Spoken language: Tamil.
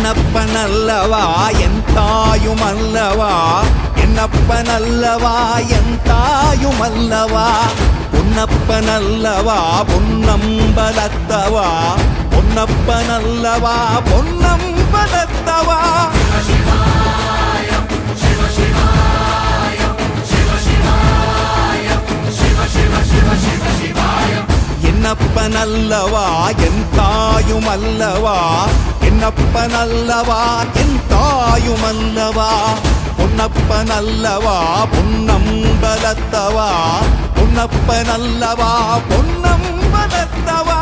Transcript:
என்னப்பனல்லவா என் தாயுமல்லவா என்னப்பனல்லவா என் தாயுமல்லவா பொன்னப்பனல்லவா பொன்னம்பலத்தவா பொன்னப்பனல்லவா பொன்னம்பலத்தவா என்னப்பனல்லவா என் தாயுமல்லவா என்னப்பனல்லவா என் தாயுமல்லவா பொன்னப்பனல்லவா பொன்னம்பலத்தவா பொன்னப்பனல்லவா பொன்னம்பலத்தவா